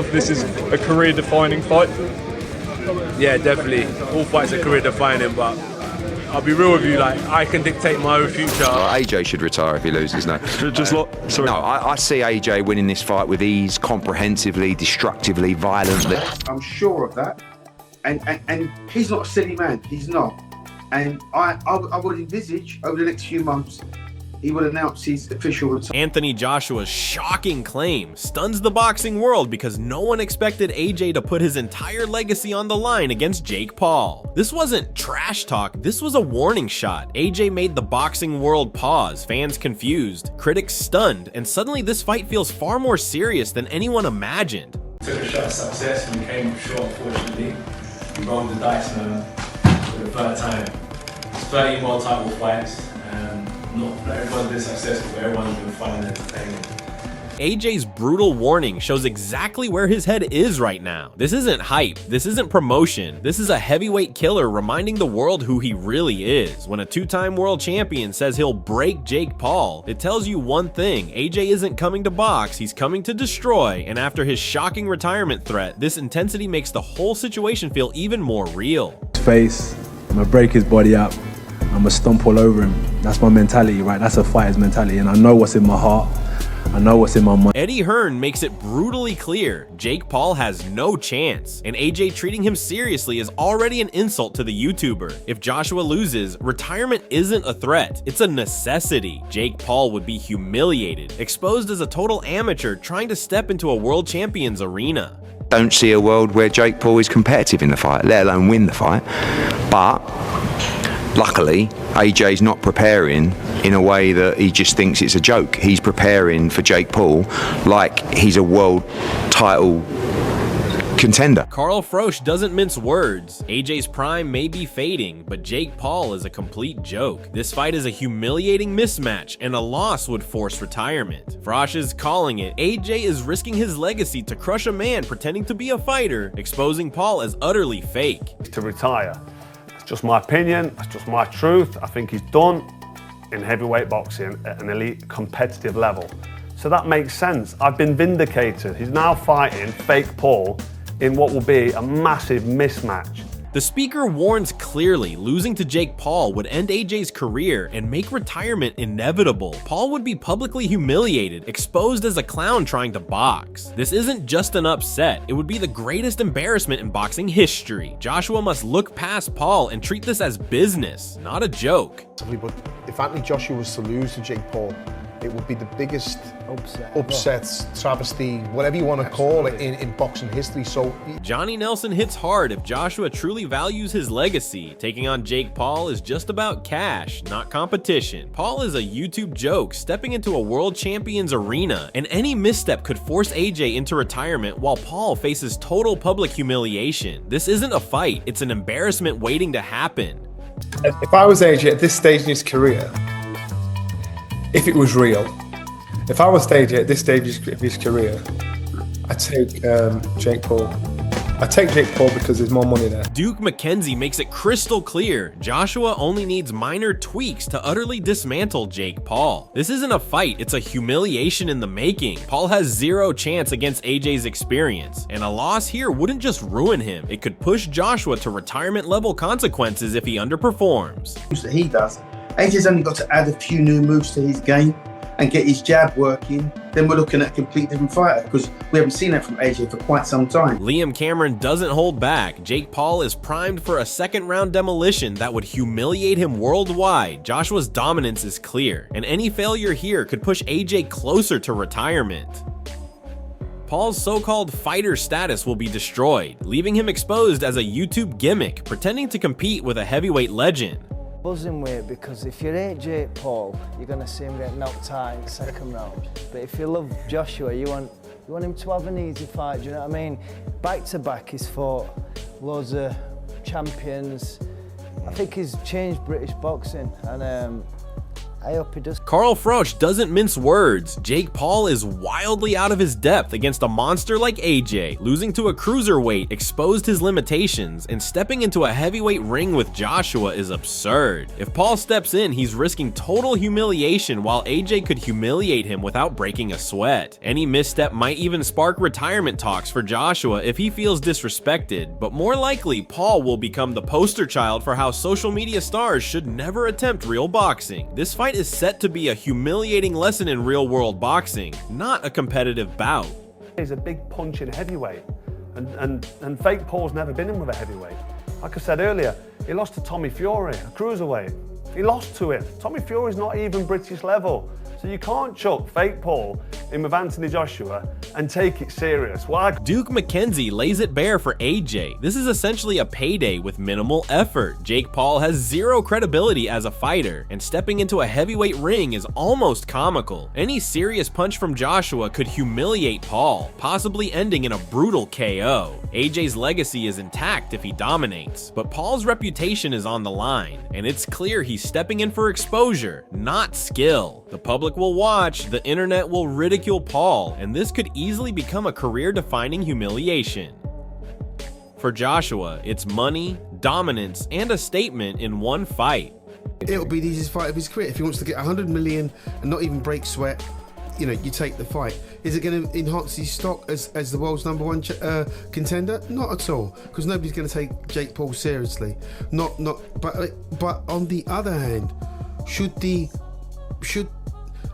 This is a career-defining fight. Yeah, definitely. All fights are career-defining, but I'll be real with you, like, I can dictate my own future. AJ should retire if he loses now. Sorry. No, I see AJ winning this fight with ease, comprehensively, destructively, violently. I'm sure of that. And he's not a silly man. He's not. And I would envisage over the next few months he will announce his official retirement. Anthony Joshua's shocking claim stuns the boxing world because no one expected AJ to put his entire legacy on the line against Jake Paul. This wasn't trash talk, this was a warning shot. AJ made the boxing world pause, fans confused, critics stunned, and suddenly this fight feels far more serious than anyone imagined. Took a shot at success and we came up short, unfortunately. We rolled the dice for the third time. It's 30 more title fights. Not everyone's been successful, but everyone's been fun and entertaining. AJ's brutal warning shows exactly where his head is right now. This isn't hype, this isn't promotion, this is a heavyweight killer reminding the world who he really is. When a two-time world champion says he'll break Jake Paul, it tells you one thing: AJ isn't coming to box, he's coming to destroy, and after his shocking retirement threat, this intensity makes the whole situation feel even more real. Face, I'm gonna break his body up, I'm gonna stomp all over him. That's my mentality, right? That's a fighter's mentality, and I know what's in my heart. I know what's in my mind. Eddie Hearn makes it brutally clear Jake Paul has no chance, and AJ treating him seriously is already an insult to the YouTuber. If Joshua loses, retirement isn't a threat, it's a necessity. Jake Paul would be humiliated, exposed as a total amateur trying to step into a world champion's arena. Don't see a world where Jake Paul is competitive in the fight, let alone win the fight. But luckily, AJ's not preparing in a way that he just thinks it's a joke. He's preparing for Jake Paul like he's a world title contender. Carl Froch doesn't mince words. AJ's prime may be fading, but Jake Paul is a complete joke. This fight is a humiliating mismatch, and a loss would force retirement. Froch is calling it. AJ is risking his legacy to crush a man pretending to be a fighter, exposing Paul as utterly fake. To retire. It's just my opinion, it's just my truth. I think he's done in heavyweight boxing at an elite competitive level. So that makes sense. I've been vindicated. He's now fighting fake Paul in what will be a massive mismatch. The speaker warns clearly losing to Jake Paul would end AJ's career and make retirement inevitable. Paul would be publicly humiliated, exposed as a clown trying to box. This isn't just an upset, it would be the greatest embarrassment in boxing history. Joshua must look past Paul and treat this as business, not a joke. But if Anthony Joshua was to lose to Jake Paul, it would be the biggest upset, travesty, whatever you want to call it in boxing history. So Johnny Nelson hits hard if Joshua truly values his legacy. Taking on Jake Paul is just about cash, not competition. Paul is a YouTube joke stepping into a world champion's arena, and any misstep could force AJ into retirement while Paul faces total public humiliation. This isn't a fight, it's an embarrassment waiting to happen. If I was AJ at this stage in his career, if it was real, if I was AJ at this stage of his career, I'd take Jake Paul. I'd take Jake Paul because there's more money there. Duke McKenzie makes it crystal clear Joshua only needs minor tweaks to utterly dismantle Jake Paul. This isn't a fight, it's a humiliation in the making. Paul has zero chance against AJ's experience, and a loss here wouldn't just ruin him, it could push Joshua to retirement level consequences if he underperforms. That he does. AJ's only got to add a few new moves to his game and get his jab working, then we're looking at a completely different fighter, because we haven't seen that from AJ for quite some time. Liam Cameron doesn't hold back. Jake Paul is primed for a second-round demolition that would humiliate him worldwide. Joshua's dominance is clear, and any failure here could push AJ closer to retirement. Paul's so-called fighter status will be destroyed, leaving him exposed as a YouTube gimmick, pretending to compete with a heavyweight legend. Buzzing weight, because if you rate Jake Paul, you're going to see him get knocked out in the second round. But if you love Joshua, you want him to have an easy fight, do you know what I mean? Back to back, he's fought loads of champions. I think he's changed British boxing, and I hope he does. Carl Froch doesn't mince words. Jake Paul is wildly out of his depth against a monster like AJ. Losing to a cruiserweight exposed his limitations, and stepping into a heavyweight ring with Joshua is absurd. If Paul steps in, he's risking total humiliation, while AJ could humiliate him without breaking a sweat. Any misstep might even spark retirement talks for Joshua if he feels disrespected, but more likely Paul will become the poster child for how social media stars should never attempt real boxing. This fight is set to be a humiliating lesson in real-world boxing, not a competitive bout. He's a big punch in heavyweight, and fake Paul's never been in with a heavyweight. Like I said earlier, he lost to Tommy Fury, a cruiserweight. He lost to him. Tommy Fury's not even British level. So you can't chuck fake Paul in with Anthony Joshua and take it serious. Why? Duke McKenzie lays it bare for AJ. This is essentially a payday with minimal effort. Jake Paul has zero credibility as a fighter, and stepping into a heavyweight ring is almost comical. Any serious punch from Joshua could humiliate Paul, possibly ending in a brutal KO. AJ's legacy is intact if he dominates, but Paul's reputation is on the line, and it's clear he's stepping in for exposure, not skill. The public will watch, the internet will ridicule Paul, and this could easily become a career-defining humiliation. For Joshua, it's money, dominance, and a statement in one fight. It'll be the easiest fight of his career. If he wants to get 100 million and not even break sweat, you know, you take the fight. Is it going to enhance his stock as the world's #1 contender? Not at all, because nobody's going to take Jake Paul seriously. But on the other hand, should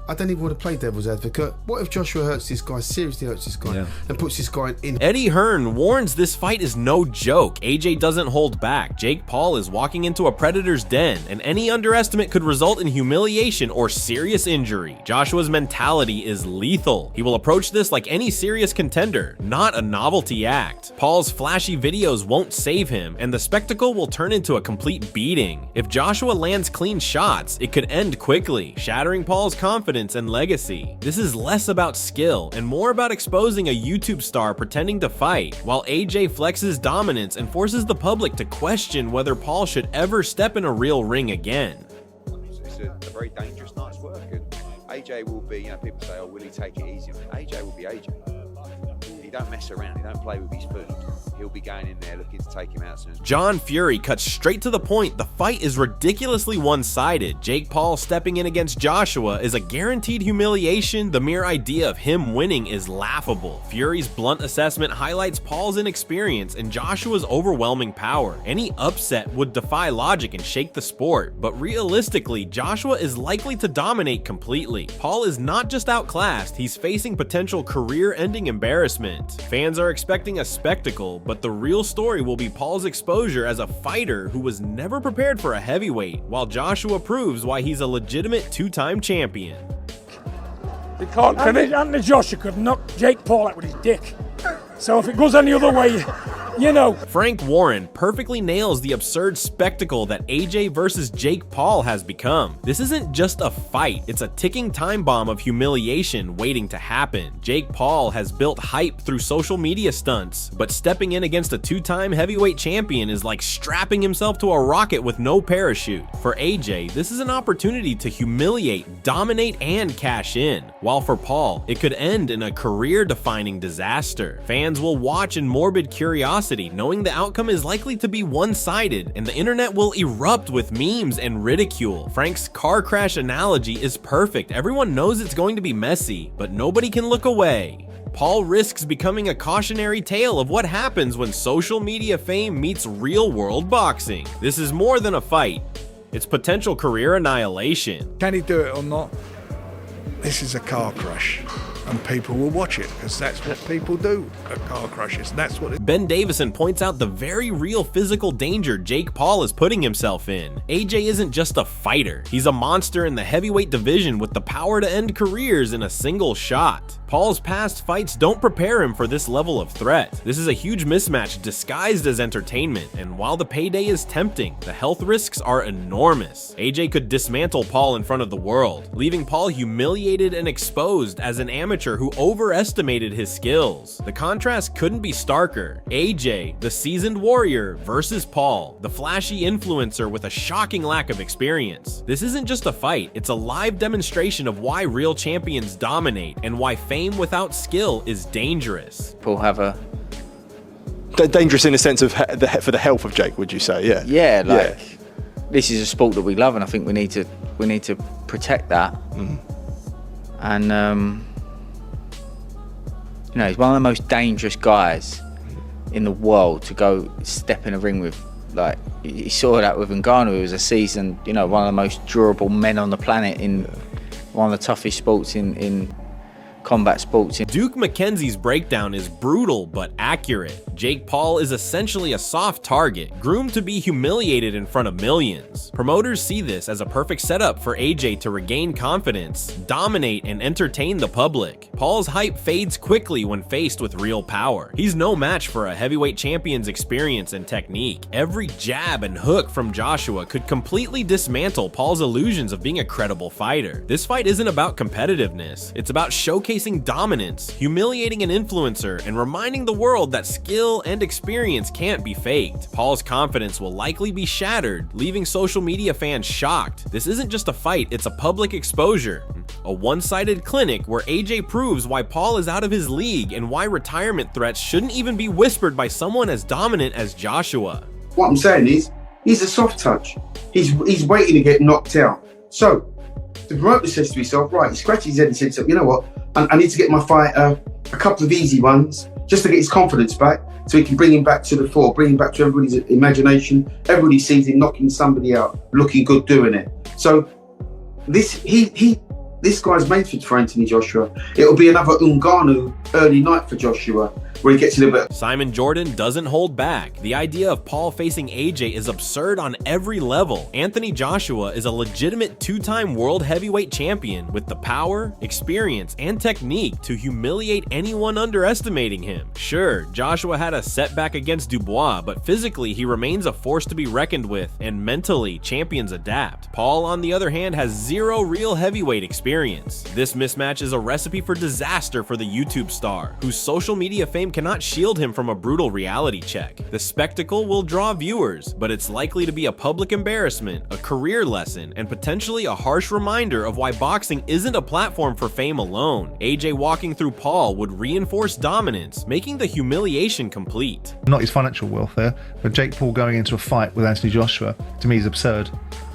I don't even want to play devil's advocate. What if Joshua hurts this guy, seriously hurts this guy, and puts this guy in? Eddie Hearn warns this fight is no joke. AJ doesn't hold back. Jake Paul is walking into a predator's den, and any underestimate could result in humiliation or serious injury. Joshua's mentality is lethal. He will approach this like any serious contender, not a novelty act. Paul's flashy videos won't save him, and the spectacle will turn into a complete beating. If Joshua lands clean shots, it could end quickly, shattering Paul's confidence and legacy. This is less about skill and more about exposing a YouTube star pretending to fight, while AJ flexes dominance and forces the public to question whether Paul should ever step in a real ring again. It's a very dangerous night's work, and AJ will be, you know, people say, oh, will he take it easy? AJ will be AJ. He don't mess around, he don't play with his food. He'll be going in there looking to take him out soon. John Fury cuts straight to the point. The fight is ridiculously one-sided. Jake Paul stepping in against Joshua is a guaranteed humiliation. The mere idea of him winning is laughable. Fury's blunt assessment highlights Paul's inexperience and Joshua's overwhelming power. Any upset would defy logic and shake the sport, but realistically, Joshua is likely to dominate completely. Paul is not just outclassed, he's facing potential career-ending embarrassment. Fans are expecting a spectacle, but the real story will be Paul's exposure as a fighter who was never prepared for a heavyweight, while Joshua proves why he's a legitimate two-time champion. Anthony Joshua could knock Jake Paul out with his dick. So if it goes any other way, you know. Frank Warren perfectly nails the absurd spectacle that AJ versus Jake Paul has become. This isn't just a fight, it's a ticking time bomb of humiliation waiting to happen. Jake Paul has built hype through social media stunts, but stepping in against a two-time heavyweight champion is like strapping himself to a rocket with no parachute. For AJ, this is an opportunity to humiliate, dominate, and cash in, while for Paul, it could end in a career-defining disaster. Fans will watch in morbid curiosity, knowing the outcome is likely to be one-sided, and the internet will erupt with memes and ridicule. Frank's car crash analogy is perfect. Everyone knows it's going to be messy, but nobody can look away. Paul risks becoming a cautionary tale of what happens when social media fame meets real-world boxing. This is more than a fight. It's potential career annihilation. Can he do it or not? This is a car crash, and people will watch it because that's what people do at car crashes. That's what it. Ben Davison points out the very real physical danger Jake Paul is putting himself in. AJ isn't just a fighter, he's a monster in the heavyweight division with the power to end careers in a single shot. Paul's past fights don't prepare him for this level of threat. This is a huge mismatch disguised as entertainment, and while the payday is tempting, the health risks are enormous. AJ could dismantle Paul in front of the world, leaving Paul humiliated and exposed as an amateur who overestimated his skills. The contrast couldn't be starker. AJ, the seasoned warrior, versus Paul, the flashy influencer with a shocking lack of experience. This isn't just a fight, it's a live demonstration of why real champions dominate and why fame without skill is dangerous. Paul have a... Dangerous in the sense of for the health of Jake, would you say? Yeah. Yeah, like this is a sport that we love, and I think we need to protect that. And you know, he's one of the most dangerous guys in the world to go step in a ring with. Like, you saw that with Ngannou, who was a seasoned, you know, one of the most durable men on the planet in one of the toughest sports in combat sports. Duke McKenzie's breakdown is brutal but accurate. Jake Paul is essentially a soft target, groomed to be humiliated in front of millions. Promoters see this as a perfect setup for AJ to regain confidence, dominate, and entertain the public. Paul's hype fades quickly when faced with real power. He's no match for a heavyweight champion's experience and technique. Every jab and hook from Joshua could completely dismantle Paul's illusions of being a credible fighter. This fight isn't about competitiveness, it's about showcasing dominance, humiliating an influencer, and reminding the world that skill and experience can't be faked. Paul's confidence will likely be shattered, leaving social media fans shocked. This isn't just a fight, it's a public exposure. A one-sided clinic where AJ proves why Paul is out of his league and why retirement threats shouldn't even be whispered by someone as dominant as Joshua. What I'm saying is, he's a soft touch. He's waiting to get knocked out. So, the promoter says to himself, right, he scratches his head and says, you know what, I need to get my fighter a couple of easy ones just to get his confidence back, so he can bring him back to the fore, bring him back to everybody's imagination. Everybody sees him knocking somebody out, looking good doing it. So this guy's made for Anthony Joshua. It'll be another Ngannou early night for Joshua, where he gets a little bit. Simon Jordan doesn't hold back. The idea of Paul facing AJ is absurd on every level. Anthony Joshua is a legitimate two-time world heavyweight champion with the power, experience, and technique to humiliate anyone underestimating him. Sure, Joshua had a setback against Dubois, but physically he remains a force to be reckoned with, and mentally, champions adapt. Paul, on the other hand, has zero real heavyweight experience. This mismatch is a recipe for disaster for the YouTube star, whose social media fame cannot shield him from a brutal reality check. The spectacle will draw viewers, but it's likely to be a public embarrassment, a career lesson, and potentially a harsh reminder of why boxing isn't a platform for fame alone. AJ walking through Paul would reinforce dominance, making the humiliation complete. Not his financial welfare, but Jake Paul going into a fight with Anthony Joshua, to me, is absurd.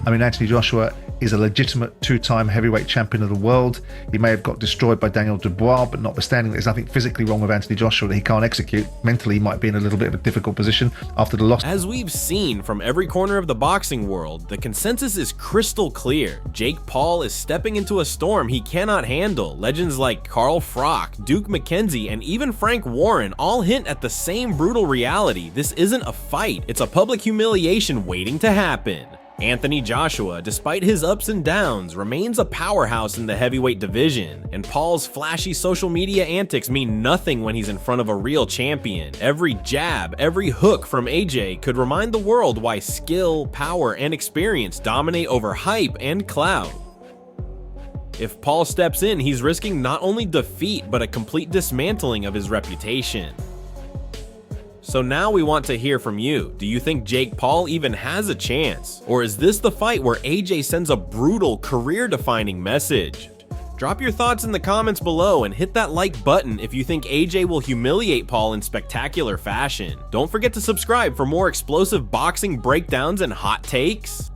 I mean, Anthony Joshua is a legitimate two-time heavyweight champion of the world. He may have got destroyed by Daniel Dubois, but notwithstanding, there's nothing physically wrong with Anthony Joshua that he can't execute. Mentally, he might be in a little bit of a difficult position after the loss. As we've seen from every corner of the boxing world, the consensus is crystal clear. Jake Paul is stepping into a storm he cannot handle. Legends like Carl Froch, Duke McKenzie, and even Frank Warren all hint at the same brutal reality. This isn't a fight, it's a public humiliation waiting to happen. Anthony Joshua, despite his ups and downs, remains a powerhouse in the heavyweight division, and Paul's flashy social media antics mean nothing when he's in front of a real champion. Every jab, every hook from AJ could remind the world why skill, power, and experience dominate over hype and clout. If Paul steps in, he's risking not only defeat, but a complete dismantling of his reputation. So now we want to hear from you. Do you think Jake Paul even has a chance? Or is this the fight where AJ sends a brutal, career-defining message? Drop your thoughts in the comments below and hit that like button if you think AJ will humiliate Paul in spectacular fashion. Don't forget to subscribe for more explosive boxing breakdowns and hot takes.